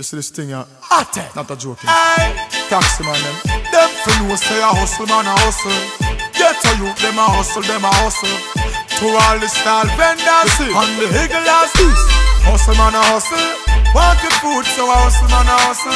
You see this thing here? Atte. Not a joke. Aye. Taxi man Them for know say a hustle man a hustle. Ghetto youth them a hustle, them a hustle. To all the stall vendors and the higglers. Hustle man a hustle. Want your food so a hustle man a hustle.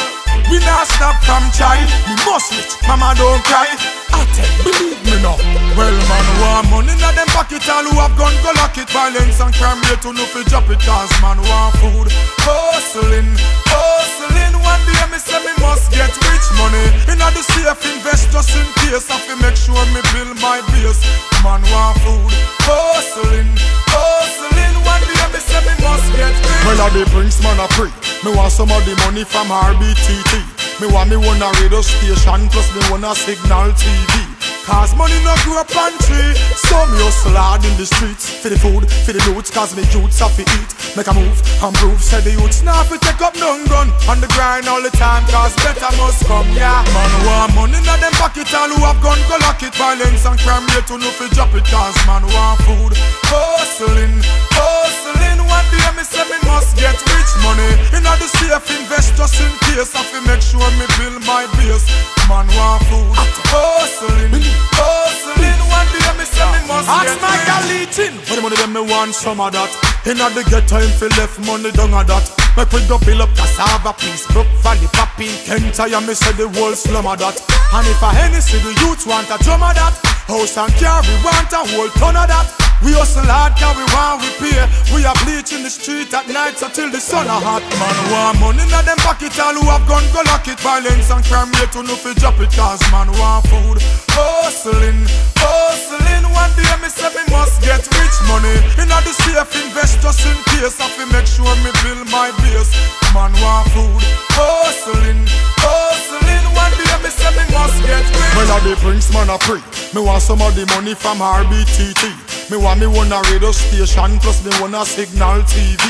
We not stop from child. Me must rich, mama don't cry. Atte, believe me now. Well man want money in them pocket. All who have gun go lock it. Violence and crime rate to no fi drop it. Cause man want food. Hustling, hustling. One day me say me must get rich money. Inna the safe invest just in case. I fi make sure me build my base. Man want food. Hustling, hustling. One day me say me must get rich. Well I the Prince man a free. Me want some of the money from RBTT. Me want me one a radio station plus me one a signal TV. Cause money no grow up on tree. So me hustle hard in the streets. For the food, for the loot. Cause me youths have to eat. Make a move and prove. Say the youths now fi take up none gun. On the grind all the time. Cause better must come, yeah. Man want money in them pocket. All who have gun go lock it. Violence and crime rate to no fi drop it. Cause man want food. Hustling, hustling. One day me say me must get rich money. Inna the safe invest just in case. I fi make sure me build my base. Man want food. Hustling, hustling. One day me say me must get rich. For the money them me want some of that. Inna the ghetto him fi left money down a that. Make we go build up cassava peace. Brook Valley popping Kent. I me say the whole slum of that. And if a Hennessy the youth want a drum of that. House and car we want a whole ton of that. We hustle hard cause we want we pay. We are bleach in the street at night so till the sun a hot. Man want money in them pocket. All who have gun go lock it. Violence and crime rate to no fi drop it. Cause man want food. Hustling, hustling. One day me say me must get rich money. Inna the safe invest just in case. I fi make sure me build my base. Man want food. Hustling, hustling. One day me say me must get rich. Well I the Prince man a free. Me want some of the money from RBTT. Me want me one a radio station plus me one a signal TV.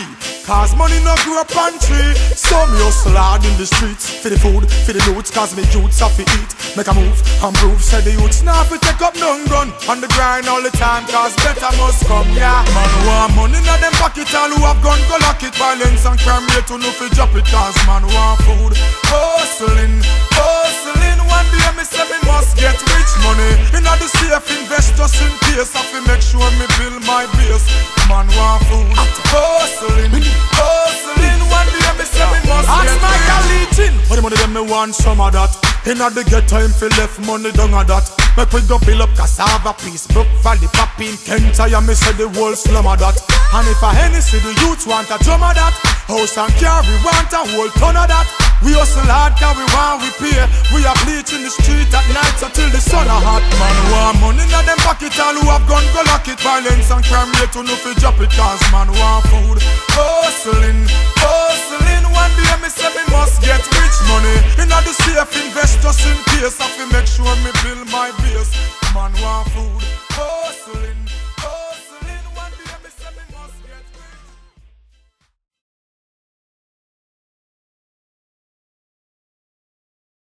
Cause money no grow up on tree. So me hustle hard in the streets. For the food, for the loot. Cause me youths have to eat. Make a move and prove. Say the youths now fi take up none gun. On the grind all the time. Cause better must come, yeah. Man want money in them pocket. All who have gun go lock it. Violence and crime rate to no fi drop it. Cause man want food. Hustling, hustling. One day me say me must get rich money. Inna the safe invest just in case. I fi make sure me build my base. Man want food. Hustling, hustling. One day me say me must get rich. For the money them me want some of that. Inna the ghetto him fi left money down a that. Make we go build up cassava peace. Brook Valley popping Kent. I me say the whole slum of that. And if a Hennessy the youth want a drum of that. House and car we want a whole ton of that. We hustle hard cause we want we pay. We are bleach in the street at night so till the sun a hot. Man want money in them pocket. All who have gun go lock it. Violence and crime rate to no fi drop it. Cause man want food. Hustling, hustling. One day me say me must get